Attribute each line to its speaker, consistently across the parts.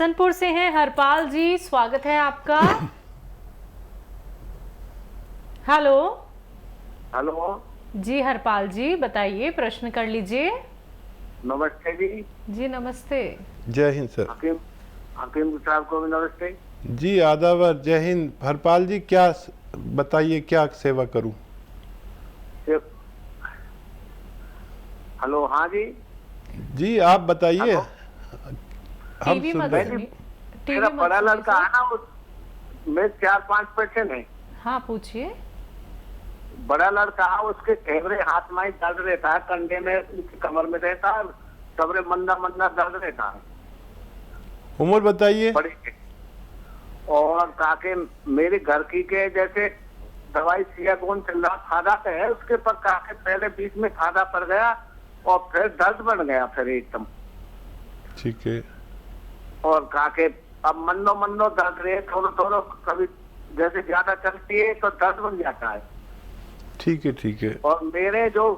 Speaker 1: हसनपुर से हैं हरपाल जी, स्वागत है आपका। हेलो।
Speaker 2: हेलो
Speaker 1: जी हरपाल जी बताइए, प्रश्न कर लीजिए।
Speaker 2: नमस्ते जी।
Speaker 1: जी नमस्ते।
Speaker 3: जय हिंद सर।
Speaker 2: हकीम साहब को भी नमस्ते
Speaker 3: जी आदाबर, जय हिंद। हरपाल जी क्या बताइए, क्या सेवा करूं?
Speaker 2: हेलो। हाँ जी
Speaker 3: जी आप बताइए, हम
Speaker 1: टीवी
Speaker 3: सुन
Speaker 1: मत
Speaker 3: रहे हैं।
Speaker 1: सुनिए,
Speaker 2: मेरा
Speaker 1: टीवी मत
Speaker 2: बड़ा
Speaker 1: सुनिए
Speaker 2: लड़का
Speaker 1: सर।
Speaker 2: है ना, उसमें 4-5 पेशेंट है।
Speaker 1: हाँ पूछिए।
Speaker 2: बड़ा लड़का है, उसके ठेवरे हाथ में दर्द रहता है, कंधे में, कमर में रहता है, सबरे मंदा मंदा दर्द रहता है।
Speaker 3: उम्र बताइए।
Speaker 2: बड़ी के। और काके मेरे घर की के जैसे दवाई सियागोन चल रहा, फायदा तो है उसके, पर काके पहले बीच में फायदा पड़ गया और फिर दर्द बन गया फिर एकदम।
Speaker 3: ठीक है।
Speaker 2: और काके अब मन्नो दर्द रहे, थोड़ा थोड़ा कभी जैसे ज्यादा चलती है तो दर्द बन जाता है।
Speaker 3: ठीक है ठीक है।
Speaker 2: और मेरे जो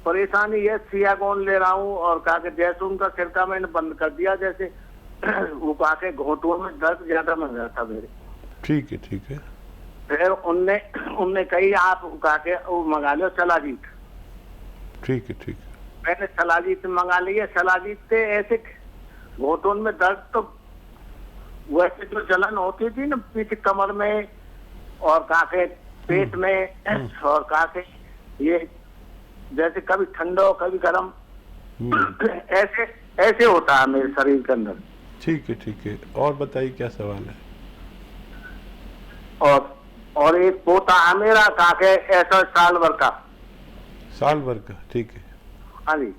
Speaker 2: परेशानी है, सियागोन ले रहा हूँ और काके जैसुन का सिरका मैंने बंद कर दिया, जैसे वो काके घोटों में दर्द ज्यादा बन रहा था मेरे।
Speaker 3: ठीक है ठीक है।
Speaker 2: फिर उनने कही आप काके वो मंगा लो सलाजीत।
Speaker 3: ठीक है ठीक है।
Speaker 2: मैंने सलाजीत मंगा लिया। सलाजीत से ऐसे घोटों में दर्द तो वैसे जो जलन होती थी ना पीछे कमर में और काके पेट में और काके ये जैसे कभी ठंडा कभी गर्म ऐसे ऐसे होता है मेरे शरीर के अंदर।
Speaker 3: ठीक है ठीक है। और बताइए क्या सवाल है?
Speaker 2: और एक पोता है मेरा काके ऐसा साल भर का।
Speaker 3: साल भर का? ठीक है।
Speaker 2: हाँ जी।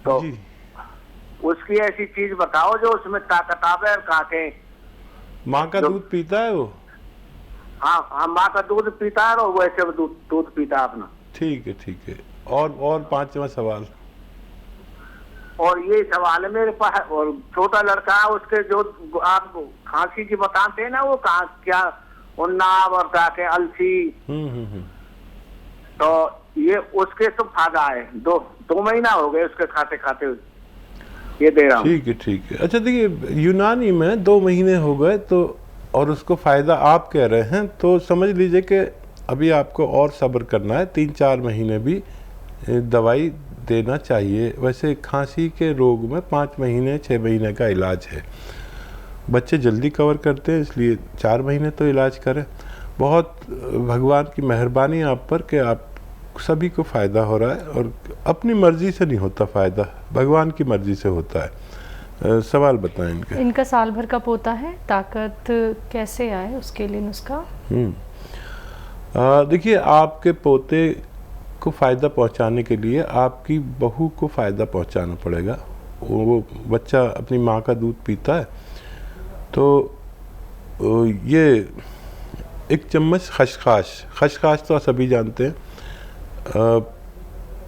Speaker 2: तो
Speaker 3: जी
Speaker 2: उसकी ऐसी चीज बताओ जो उसमें ताकत आवे और काके।
Speaker 3: माँ का दूध पीता है वो?
Speaker 2: हाँ माँ का दूध पीता है और वैसे दूध पीता है अपना।
Speaker 3: ठीक है ठीक है। और पांचवा सवाल।
Speaker 2: और ये सवाल है मेरे पास। और छोटा लड़का है, उसके जो आप खांसी की बताते हैं ना, वो क्या उन्नाव और काके अलसी। तो ये उसके तो फायदा है। दो महीना हो गए उसके खाते खाते ये दे रहा हूँ।
Speaker 3: ठीक है ठीक है। अच्छा देखिए, यूनानी में 2 महीने हो गए तो और उसको फायदा आप कह रहे हैं, तो समझ लीजिए कि अभी आपको और सब्र करना है। 3-4 महीने भी दवाई देना चाहिए। वैसे खांसी के रोग में 5 महीने 6 महीने का इलाज है। बच्चे जल्दी कवर करते हैं, इसलिए 4 महीने तो इलाज करें। बहुत भगवान की मेहरबानी आप पर कि आप सभी को फ़ायदा हो रहा है, और अपनी मर्जी से नहीं होता फ़ायदा, भगवान की मर्जी से होता है। सवाल बताएं इनका।
Speaker 1: इनका साल भर का पोता है, ताकत कैसे आए उसके लिए नुस्खा?
Speaker 3: देखिए, आपके पोते को फ़ायदा पहुंचाने के लिए आपकी बहू को फ़ायदा पहुंचाना पड़ेगा। वो बच्चा अपनी माँ का दूध पीता है, तो ये 1 चम्मच खसखस तो सभी जानते हैं,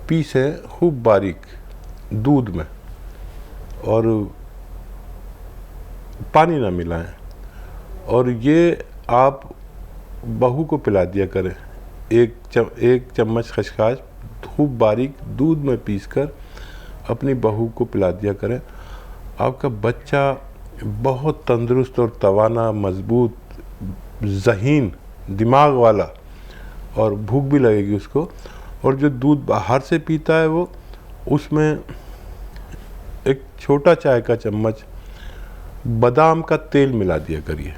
Speaker 3: पीसे खूब बारीक दूध में और पानी ना मिलाएं, और ये आप बहू को पिला दिया करें। 1 चम्मच खसखस खूब बारीक दूध में पीसकर अपनी बहू को पिला दिया करें। आपका बच्चा बहुत तंदुरुस्त और तवाना, मजबूत, ज़हीन, दिमाग वाला, और भूख भी लगेगी उसको। और जो दूध बाहर से पीता है वो, उसमें 1 छोटा चाय का चम्मच बादाम का तेल मिला दिया करिए,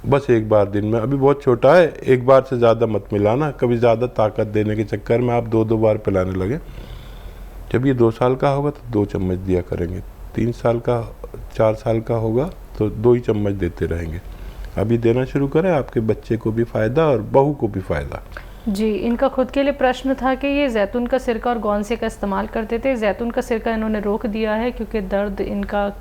Speaker 3: बस 1 बार दिन में। अभी बहुत छोटा है, 1 बार से ज़्यादा मत मिलाना, कभी ज़्यादा ताकत देने के चक्कर में आप 2-2 बार पिलाने लगे। जब ये 2 साल का होगा तो 2 चम्मच दिया करेंगे, 3 साल का 4 साल का होगा तो 2 ही चम्मच देते रहेंगे। अभी देना शुरू करें, आपके बच्चे को भी फ़ायदा और बहू को भी फ़ायदा।
Speaker 1: जी, इनका खुद के लिए प्रश्न था कि ये जैतून का सिरका और गोंद से का इस्तेमाल करते थे। जैतून का सिरका इन्होंने रोक दिया है क्योंकि दर्द इनका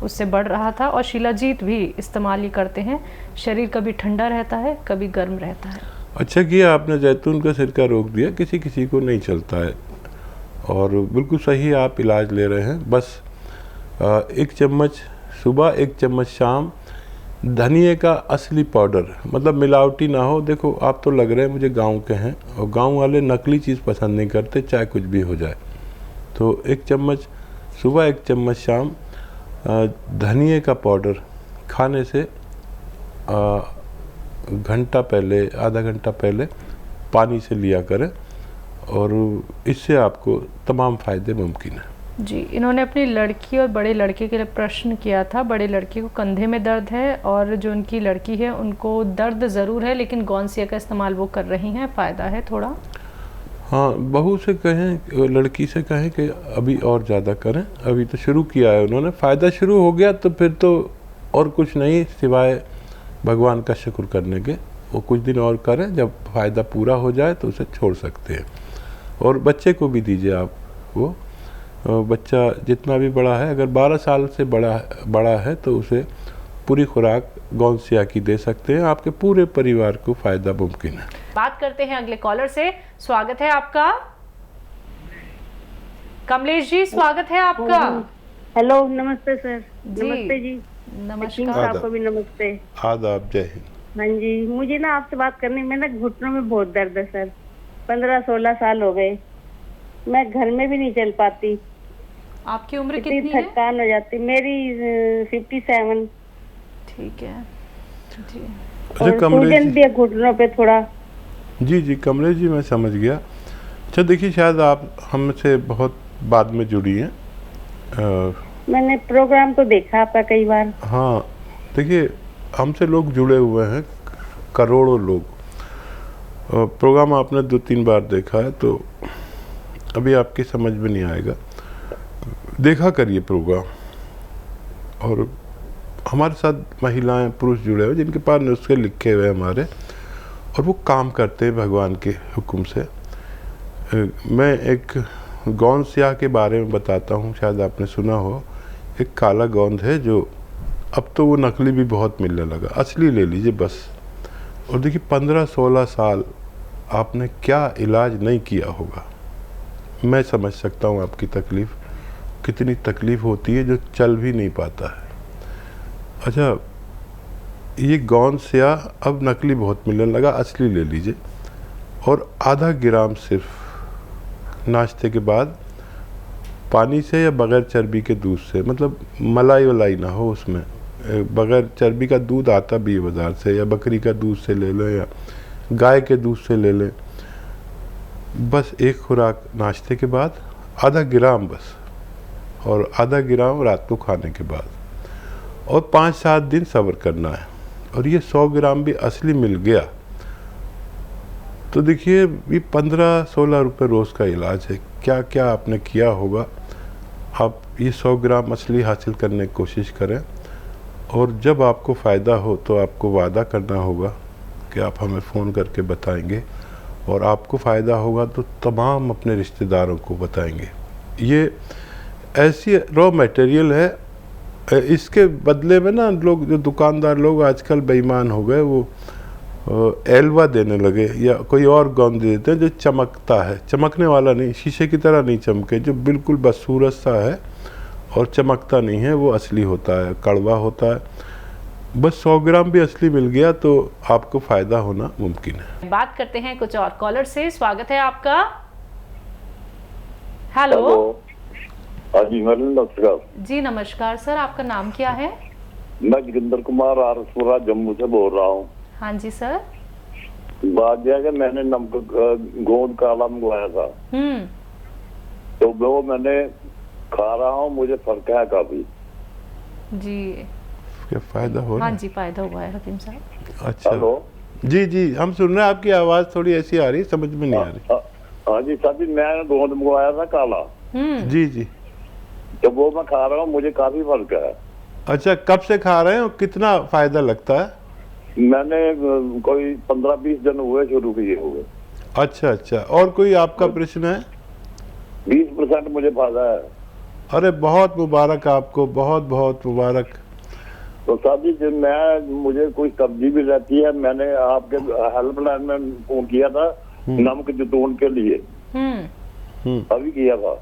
Speaker 1: उससे बढ़ रहा था, और शिलाजीत भी इस्तेमाल ही करते हैं। शरीर कभी ठंडा रहता है, कभी गर्म रहता है।
Speaker 3: अच्छा किया आपने जैतून का सिरका रोक दिया, किसी किसी को नहीं चलता है, और बिल्कुल सही आप इलाज ले रहे हैं। बस 1 चम्मच सुबह, 1 चम्मच शाम। धनिए का असली पाउडर, मतलब मिलावटी ना हो। देखो, आप तो लग रहे हैं मुझे गांव के हैं, और गांव वाले नकली चीज़ पसंद नहीं करते, चाहे कुछ भी हो जाए। तो 1 चम्मच सुबह, 1 चम्मच शाम। धनिए का पाउडर खाने से घंटा पहले, आधा घंटा पहले पानी से लिया करें और इससे आपको तमाम फ़ायदे मुमकिन हैं।
Speaker 1: जी, इन्होंने अपनी लड़की और बड़े लड़के के लिए प्रश्न किया था। बड़े लड़के को कंधे में दर्द है और जो उनकी लड़की है उनको दर्द ज़रूर है, लेकिन गौनसिया का इस्तेमाल वो कर रही हैं, फ़ायदा है थोड़ा।
Speaker 3: हाँ, बहू से कहें, लड़की से कहें कि अभी और ज़्यादा करें, अभी तो शुरू किया है उन्होंने, फ़ायदा शुरू हो गया तो फिर तो और कुछ नहीं सिवाय भगवान का शुक्र करने के। वो कुछ दिन और करें, जब फ़ायदा पूरा हो जाए तो उसे छोड़ सकते हैं। और बच्चे को भी दीजिए आप, वो बच्चा जितना भी बड़ा है, अगर 12 साल से बड़ा है तो उसे पूरी खुराक गौनसिया की दे सकते हैं। आपके पूरे परिवार को फ़ायदा मुमकिन है।
Speaker 1: बात करते हैं अगले कॉलर से। स्वागत है आपका। कमलेश जी, स्वागत है आपका।
Speaker 4: हेलो, नमस्ते सर।
Speaker 1: जी,
Speaker 4: नमस्ते जी।
Speaker 1: नमस्कार।
Speaker 4: आपको भी नमस्ते।
Speaker 3: आदाब, जय हिंद।
Speaker 4: हाँ जी, मुझे ना आपसे बात करनी, मेरे ना घुटनों में बहुत दर्द है सर। 15-16 साल हो गए, मैं घर में भी नहीं चल पाती।
Speaker 1: आपकी उम्र कितनी है?
Speaker 4: थकान हो जाती मेरी 57।
Speaker 1: ठीक है जी।
Speaker 4: और सूजन भी है घुटनों पे थोड़ा।
Speaker 3: जी, कमलेश जी, मैं समझ गया। अच्छा देखिए, शायद आप हमसे बहुत बाद में जुड़ी हैं।
Speaker 4: मैंने प्रोग्राम तो देखा आपका कई बार।
Speaker 3: हाँ, देखिए हमसे लोग जुड़े हुए हैं, करोड़ों लोग। प्रोग्राम आपने 2-3 बार देखा है तो अभी आपकी समझ में नहीं आएगा। देखा करिए प्रोग्राम। और हमारे साथ महिलाएं, पुरुष जुड़े हुए जिनके पास नुस्खे लिखे हुए हमारे, और वो काम करते हैं भगवान के हुक्म से। मैं एक गौनसिया के बारे में बताता हूँ, शायद आपने सुना हो। एक काला गोंद है जो अब तो वो नकली भी बहुत मिलने लगा, असली ले लीजिए बस। और देखिए 15-16 साल आपने क्या इलाज नहीं किया होगा। मैं समझ सकता हूँ आपकी तकलीफ़, कितनी तकलीफ़ होती है जो चल भी नहीं पाता है। अच्छा, ये गौनसिया अब नकली बहुत मिलने लगा, असली ले लीजिए। और आधा ग्राम सिर्फ नाश्ते के बाद पानी से या बग़ैर चर्बी के दूध से, मतलब मलाई वलाई ना हो उसमें, बग़ैर चर्बी का दूध आता भी है बाज़ार से, या बकरी का दूध से ले लें या गाय के दूध से ले लें। बस एक खुराक नाश्ते के बाद, आधा ग्राम बस, और आधा ग्राम रात को खाने के बाद, और 5-7 दिन सब्र करना है। और ये 100 ग्राम भी असली मिल गया तो देखिए ये 15-16 रुपये रोज़ का इलाज है। क्या क्या आपने किया होगा। आप ये 100 ग्राम असली हासिल करने की कोशिश करें, और जब आपको फ़ायदा हो तो आपको वादा करना होगा कि आप हमें फ़ोन करके बताएंगे, और आपको फ़ायदा होगा तो तमाम अपने रिश्तेदारों को बताएंगे। ये ऐसी रॉ मटेरियल है, इसके बदले में ना लोग, जो दुकानदार लोग आजकल बेईमान हो गए, वो एल्वा देने लगे या कोई और गोंद दे देते हैं जो चमकता है, चमकने वाला नहीं, शीशे की तरह नहीं चमके, जो बिल्कुल बस सूरज सा है और चमकता नहीं है, वो असली होता है, कड़वा होता है। बस 100 ग्राम भी असली मिल गया तो आपको फ़ायदा होना मुमकिन है।
Speaker 1: बात करते हैं कुछ और कॉलर से। स्वागत है आपका। हेलो।
Speaker 5: हाँ जी, नमस्कार
Speaker 1: जी, नमस्कार सर। आपका नाम क्या है?
Speaker 5: मैं जोगिंदर कुमार आरसपुरा जम्मू से बोल रहा हूँ।
Speaker 1: हाँ जी सर।
Speaker 5: बात यह है कि मैंने नमक गोंद काला मंगवाया था, तो वो मैंने खा रहा हूँ, मुझे फर्क है काफी।
Speaker 1: जी,
Speaker 3: क्या फ़ायदा हो रहा है?
Speaker 1: हाँ जी, फायदा हुआ है हकीम साहब।
Speaker 3: अच्छा,
Speaker 5: हेलो।
Speaker 3: जी हम सुन रहे हैं, आपकी आवाज़ थोड़ी ऐसी आ रही, समझ में नहीं आ रही।
Speaker 5: हाँ जी साहब, मैं गोंद मंगवाया था काला।
Speaker 3: जी
Speaker 5: तो वो मैं खा रहा हूँ, मुझे काफी फर्क है।
Speaker 3: अच्छा, कब से खा रहे हैं और कितना फ़ायदा लगता है?
Speaker 5: मैंने कोई 15-20 दिन हुए शुरू किए हुए।
Speaker 3: अच्छा, और कोई आपका प्रश्न है?
Speaker 5: 20% मुझे फायदा है।
Speaker 3: अरे बहुत मुबारक आपको, बहुत बहुत मुबारक।
Speaker 5: तो साहब जी, मुझे कोई सब्जी भी रहती है, मैंने आपके हेल्पलाइन में फोन किया था नमक जैतून के लिए, अभी किया था।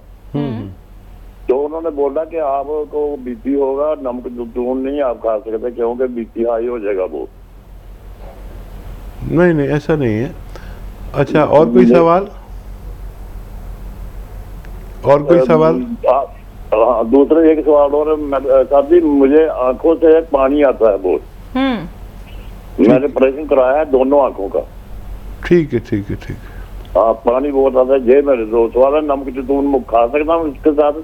Speaker 5: तो उन्होंने बोला कि आपको बीपी होगा, नमक जैतून नहीं आप खा सकते क्योंकि बीपी हाई हो जाएगा वो।
Speaker 3: नहीं ऐसा नहीं है। अच्छा, और कोई सवाल? और कोई सवाल?
Speaker 5: हाँ, दूसरा एक सवाल और साहब जी, मुझे आंखों से पानी आता है बहुत। मैंने ऑपरेशन कराया है दोनों आंखों का।
Speaker 3: ठीक है ठीक है ठीक है।
Speaker 5: हाँ, पानी बहुत आता है। जे मेरे दोस्त वाला नमक जैतून खा सकता हूँ इसके साथ?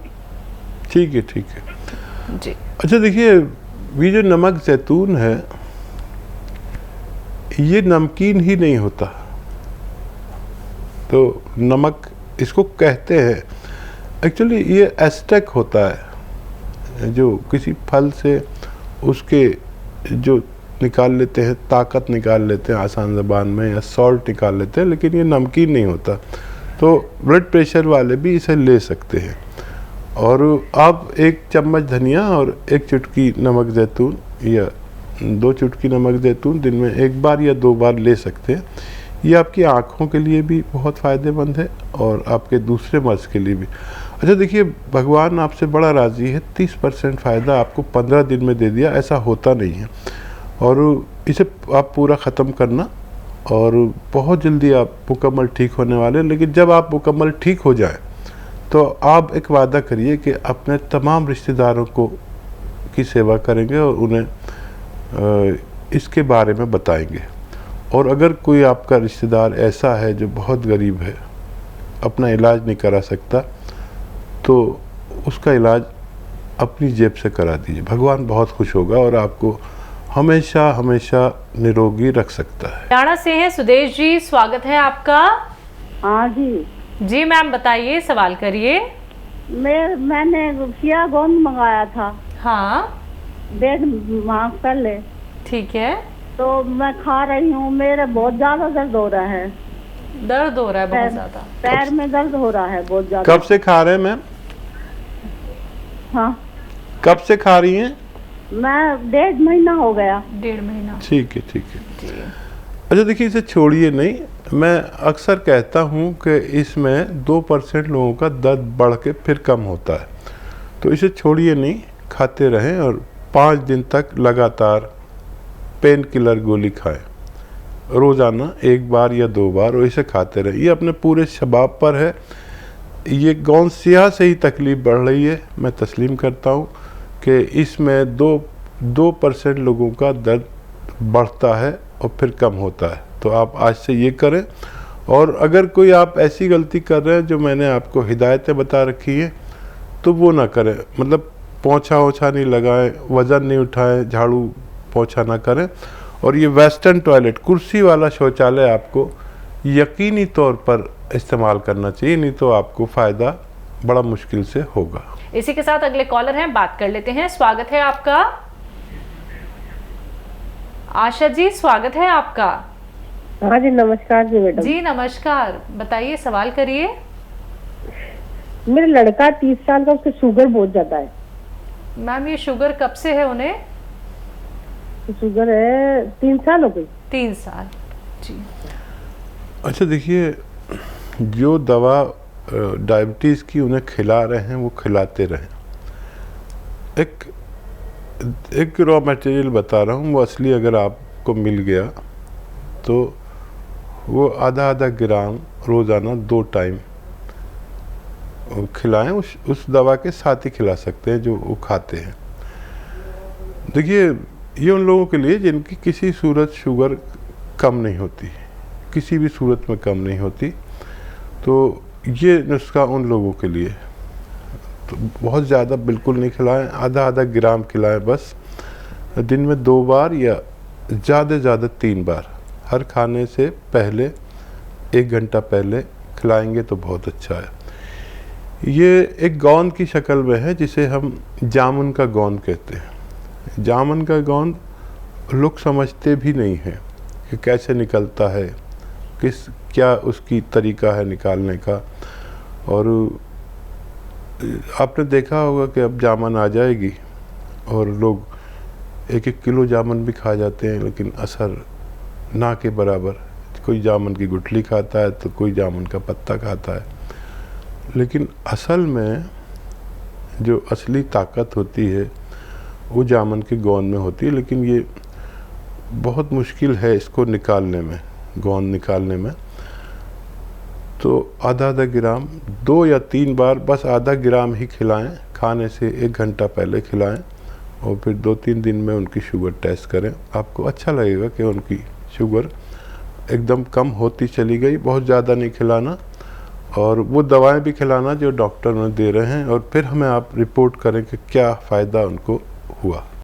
Speaker 3: ठीक है ठीक है
Speaker 1: जी।
Speaker 3: अच्छा देखिए, ये जो नमक जैतून है ये नमकीन ही नहीं होता। तो नमक इसको कहते हैं, एक्चुअली ये एस्टेक होता है जो किसी फल से उसके जो निकाल लेते हैं, ताकत निकाल लेते हैं आसान ज़बान में, या सॉल्ट निकाल लेते हैं, लेकिन ये नमकीन नहीं होता। तो ब्लड प्रेशर वाले भी इसे ले सकते हैं। और आप 1 चम्मच धनिया और 1 चुटकी नमक जैतून या 2 चुटकी नमक जैतून दिन में 1 बार या 2 बार ले सकते हैं। ये आपकी आँखों के लिए भी बहुत फ़ायदेमंद है और आपके दूसरे मर्ज़ के लिए भी। अच्छा देखिए, भगवान आपसे बड़ा राज़ी है, 30% फ़ायदा आपको 15 दिन में दे दिया, ऐसा होता नहीं है। और इसे आप पूरा ख़त्म करना और बहुत जल्दी आप मुकम्मल ठीक होने वाले हैं। लेकिन जब आप मुकम्मल ठीक हो जाएं तो आप एक वादा करिए कि अपने तमाम रिश्तेदारों को की सेवा करेंगे और उन्हें इसके बारे में बताएंगे। और अगर कोई आपका रिश्तेदार ऐसा है जो बहुत गरीब है, अपना इलाज नहीं करा सकता, तो उसका इलाज अपनी जेब से करा दीजिए। भगवान बहुत खुश होगा और आपको हमेशा हमेशा निरोगी रख सकता है।
Speaker 1: हरियाणा से हैं सुदेश जी, स्वागत है आपका।
Speaker 4: हाँ जी।
Speaker 1: जी मैम बताइए, सवाल करिए।
Speaker 4: मैंने किया गोंद मंगाया था।
Speaker 1: हाँ
Speaker 4: 1.5 माह पहले।
Speaker 1: ठीक है।
Speaker 4: तो मैं खा रही हूँ, मेरे बहुत ज्यादा दर्द हो रहा है।
Speaker 1: दर्द हो रहा है बहुत ज्यादा?
Speaker 4: पैर में दर्द हो रहा है बहुत ज्यादा।
Speaker 3: कब से खा रहे हैं मैम?
Speaker 4: हाँ,
Speaker 3: कब से खा रही हैं?
Speaker 4: मैं 1.5 महीना हो गया।
Speaker 1: 1.5 महीना।
Speaker 3: ठीक है ठीक है। अच्छा देखिए, इसे छोड़िए नहीं। मैं अक्सर कहता हूँ कि इसमें 2% लोगों का दर्द बढ़ के फिर कम होता है। तो इसे छोड़िए नहीं, खाते रहें और 5 दिन तक लगातार पेन किलर गोली खाएं, रोज़ाना 1 बार या 2 बार, और इसे खाते रहें। ये अपने पूरे शबाब पर है। ये गोंद सियाह से ही तकलीफ़ बढ़ रही है। मैं तस्लीम करता हूँ कि इसमें 2% लोगों का दर्द बढ़ता है और फिर कम होता है। तो आप आज से ये करें। और अगर कोई आप ऐसी गलती कर रहे हैं जो मैंने आपको हिदायतें बता रखी हैं, तो वो ना करें। मतलब पोंछा ओछा नहीं लगाएं, वज़न नहीं उठाएं, झाड़ू पोंछा ना करें। और ये वेस्टर्न टॉयलेट, कुर्सी वाला शौचालय आपको यकीनी तौर पर इस्तेमाल करना चाहिए, नहीं तो आपको फ़ायदा बड़ा मुश्किल से होगा।
Speaker 1: इसी के साथ अगले कॉलर हैं, बात कर लेते हैं। स्वागत है आपका। आशा जी, स्वागत है आपका।
Speaker 4: हाँ जी, नमस्कार जी मैडम।
Speaker 1: जी नमस्कार, बताइए, सवाल करिए।
Speaker 4: मेरा लड़का 30 साल का, उसके शुगर बहुत ज्यादा है।
Speaker 1: मैम ये शुगर कब से है उन्हें?
Speaker 4: शुगर है 3 साल हो गई।
Speaker 1: 3 साल। जी।
Speaker 3: अच्छा देखिए, जो दवा डायबिटीज़ की उन्हें खिला रहे हैं वो खिलाते रहें। एक रॉ मटेरियल बता रहा हूँ, वो असली अगर आपको मिल गया तो वो आधा ग्राम रोज़ाना 2 टाइम खिलाएं। उस दवा के साथ ही खिला सकते हैं जो वो खाते हैं। देखिए, ये उन लोगों के लिए जिनकी किसी सूरत शुगर कम नहीं होती, किसी भी सूरत में कम नहीं होती, तो ये नुस्खा उन लोगों के लिए। तो बहुत ज़्यादा बिल्कुल नहीं खिलाएं, आधा ग्राम खिलाएं बस। दिन में 2 बार या ज़्यादा से ज़्यादा 3 बार, हर खाने से पहले 1 घंटा पहले खिलाएंगे तो बहुत अच्छा है। ये एक गोंद की शक्ल में है जिसे हम जामुन का गोंद कहते हैं। जामुन का गोंद लोग समझते भी नहीं हैं कि कैसे निकलता है, क्या उसकी तरीका है निकालने का। और आपने देखा होगा कि अब जामुन आ जाएगी और लोग 1-1 किलो जामुन भी खा जाते हैं, लेकिन असर ना के बराबर। कोई जामुन की गुठली खाता है तो कोई जामुन का पत्ता खाता है, लेकिन असल में जो असली ताकत होती है वो जामुन के गोंद में होती है। लेकिन ये बहुत मुश्किल है इसको निकालने में, गोंद निकालने में। तो आधा ग्राम 2 या 3 बार, बस आधा ग्राम ही खिलाएं खाने से 1 घंटा पहले खिलाएं और फिर 2-3 दिन में उनकी शुगर टेस्ट करें। आपको अच्छा लगेगा कि उनकी शुगर एकदम कम होती चली गई। बहुत ज़्यादा नहीं खिलाना और वो दवाएं भी खिलाना जो डॉक्टर ने दे रहे हैं, और फिर हमें आप रिपोर्ट करें कि क्या फ़ायदा उनको हुआ।